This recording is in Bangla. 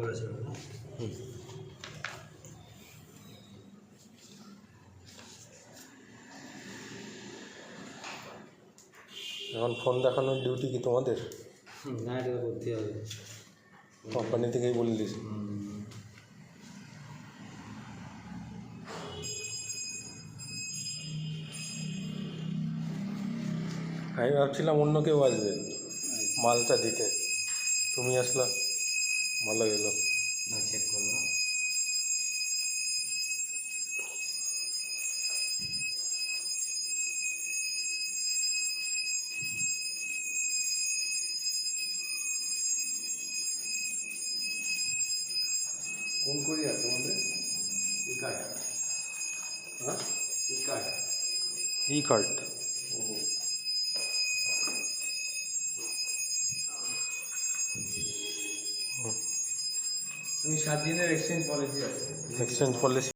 করেছে। এখন ফোন দেখানোর ডিউটি কি তোমাদের? না, এটা করতে হবে, কোম্পানি থেকেই বলে দিয়েছে। আমি ভাবছিলাম অন্য কেউ আসবে মালটা দিতে, তুমি আসলা, ভালো গেল। চেক করবো। কোন কোরিয়ার তোমাদের? ই কার্ড। হ্যাঁ, ই কার্ড। ই কার্ড। তুমি 7 দিনের এক্সচেঞ্জ পলিসি আছে। Exchange policy